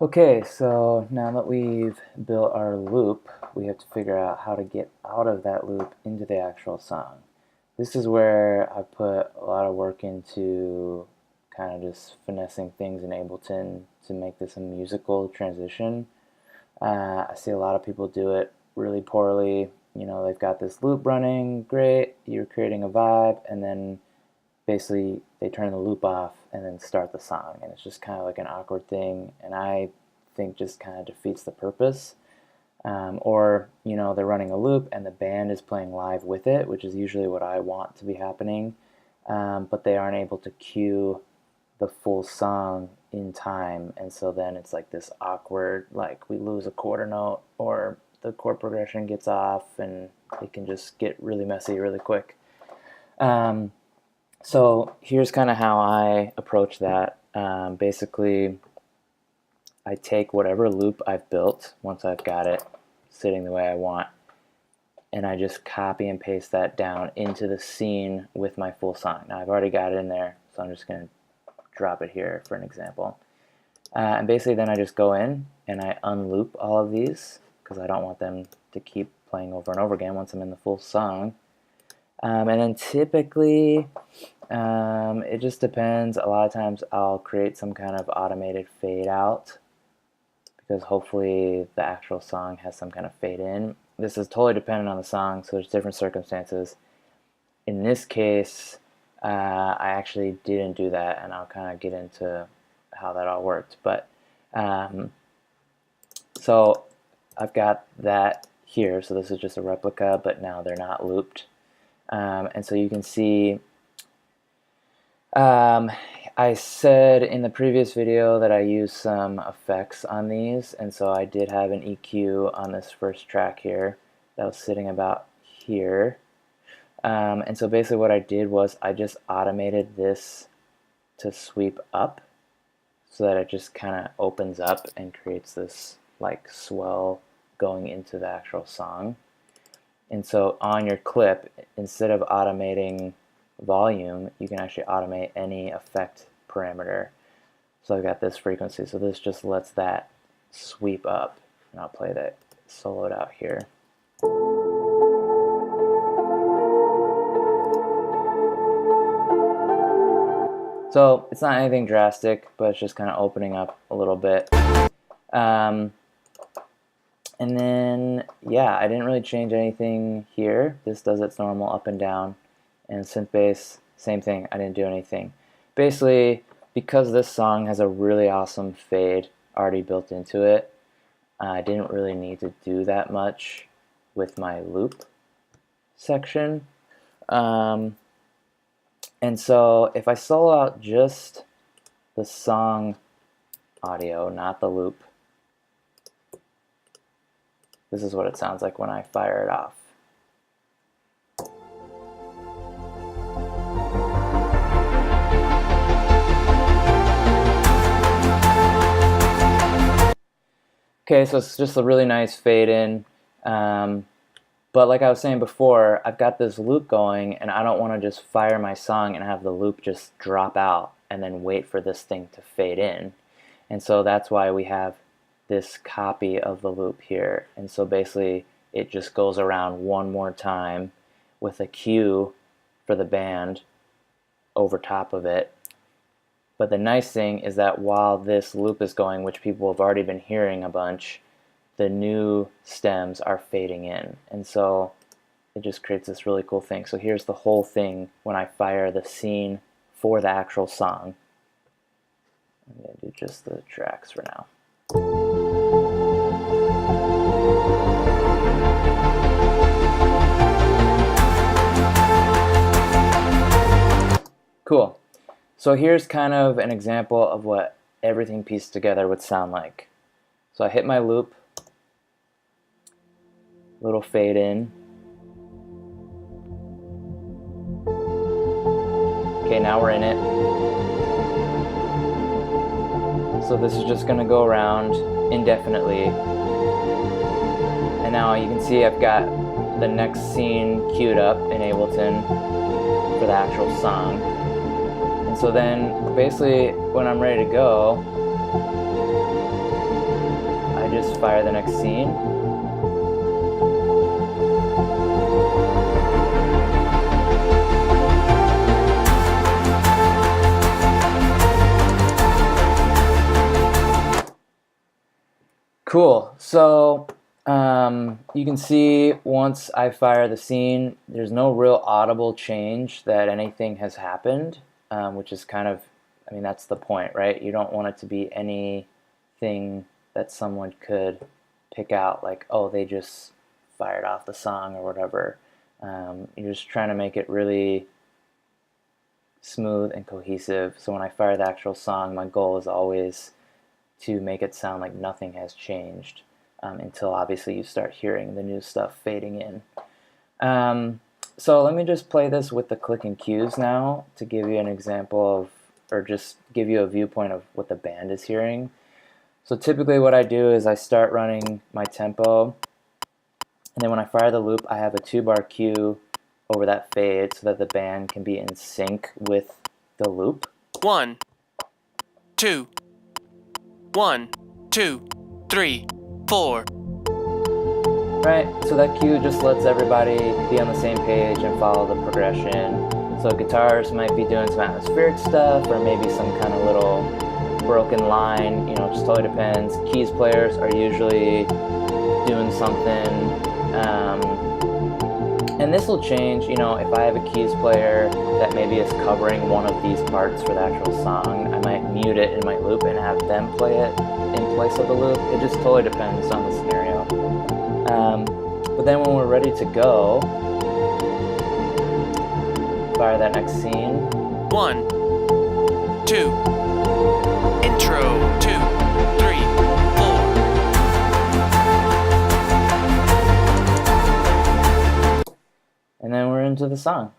Okay, so now that we've built our loop, we have to figure out how to get out of that loop into the actual song. This is where I put a lot of work into kind of just finessing things in Ableton to make this a musical transition. I see a lot of people do it really poorly. You know, they've got this loop running, great, you're creating a vibe, and then basically they turn the loop off and then start the song, and it's just kind of like an awkward thing, and I think just kind of defeats the purpose. Or you know, they're running a loop and the band is playing live with it, which is usually what I want to be happening, but they aren't able to cue the full song in time, and so then it's like this awkward, like we lose a quarter note or the chord progression gets off, and it can just get really messy really quick. Um, so here's kind of how I approach that. Basically, I take whatever loop I've built once I've got it sitting the way I want, and I just copy and paste that down into the scene with my full song. Now I've already got it in there, so I'm just going to drop it here for an example. And basically then I just go in and I unloop all of these because I don't want them to keep playing over and over again once I'm in the full song. And then typically, it just depends. A lot of times I'll create some kind of automated fade out because hopefully the actual song has some kind of fade in. This is totally dependent on the song, so there's different circumstances. In this case, I actually didn't do that, and I'll kind of get into how that all worked. But so I've got that here, so this is just a replica, but now they're not looped. And so you can see, I said in the previous video that I used some effects on these, and so I did have an EQ on this first track here that was sitting about here. And so basically what I did was I just automated this to sweep up so that it just kind of opens up and creates this like swell going into the actual song. And so on your clip, instead of automating volume, you can actually automate any effect parameter. So I've got this frequency, so this just lets that sweep up. And I'll play that soloed out here. So it's not anything drastic, but it's just kind of opening up a little bit. And then, yeah, I didn't really change anything here. This does its normal up and down. And synth bass, same thing, I didn't do anything. Basically, because this song has a really awesome fade already built into it, I didn't really need to do that much with my loop section. And so if I solo out just the song audio, not the loop, this is what it sounds like when I fire it off. Okay, so it's just a really nice fade in. But like I was saying before, I've got this loop going, and I don't want to just fire my song and have the loop just drop out and then wait for this thing to fade in. And so that's why we have this copy of the loop here. And so basically it just goes around one more time with a cue for the band over top of it. But the nice thing is that while this loop is going, which people have already been hearing a bunch, the new stems are fading in. And so it just creates this really cool thing. So here's the whole thing when I fire the scene for the actual song. I'm going to do just the tracks for now. Cool. So here's kind of an example of what everything pieced together would sound like. So I hit my loop, little fade in. Okay, now we're in it. So this is just going to go around indefinitely. And now you can see I've got the next scene queued up in Ableton for the actual song. And so then basically when I'm ready to go, I just fire the next scene. Cool. So you can see once I fire the scene, there's no real audible change that anything has happened, which is kind of, I mean, that's the point, right? You don't want it to be anything that someone could pick out, like, oh, they just fired off the song or whatever. You're just trying to make it really smooth and cohesive. So when I fire the actual song, my goal is always to make it sound like nothing has changed until obviously you start hearing the new stuff fading in. So let me just play this with the click and cues now to give you an example of, or just give you a viewpoint of what the band is hearing. So typically what I do is I start running my tempo, and then when I fire the loop, I have a 2-bar cue over that fade so that the band can be in sync with the loop. 1, 2, 1, 2, 3, 4. Right, so that cue just lets everybody be on the same page and follow the progression. So guitars might be doing some atmospheric stuff, or maybe some kind of little broken line, you know, it just totally depends. Keys players are usually doing something. And this will change, you know, if I have a keys player that maybe is covering one of these parts for the actual song, I might mute it in my loop and have them play it in place of the loop. It just totally depends on the scenario. But then when we're ready to go, fire that next scene. 1, 2, intro, 2, 3, 4. And then we're into the song.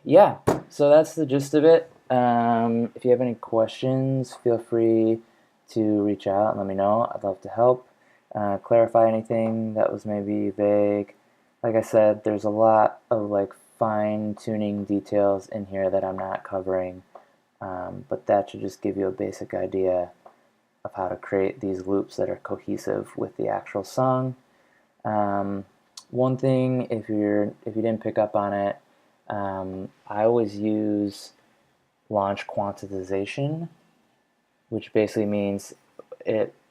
Yeah, so that's the gist of it. If you have any questions, feel free to reach out and let me know. I'd love to help. Clarify anything that was maybe vague. Like I said, there's a lot of like fine-tuning details in here that I'm not covering, but that should just give you a basic idea of how to create these loops that are cohesive with the actual song. One thing, if you didn't pick up on it, I always use launch quantization, which basically means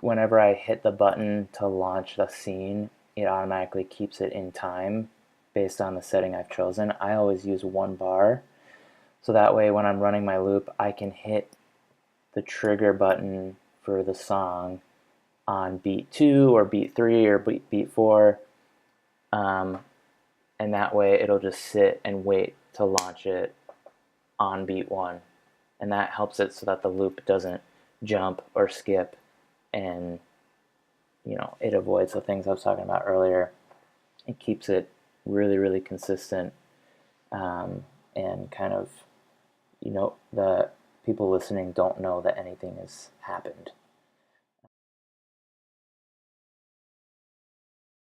whenever I hit the button to launch the scene, it automatically keeps it in time based on the setting I've chosen. I always use 1 bar, so that way when I'm running my loop, I can hit the trigger button for the song on beat 2 or beat 3 or beat 4, and that way it'll just sit and wait to launch it on beat 1, and that helps it so that the loop doesn't jump or skip, and you know, it avoids the things I was talking about earlier. It keeps it really, really consistent, and kind of, you know, the people listening don't know that anything has happened.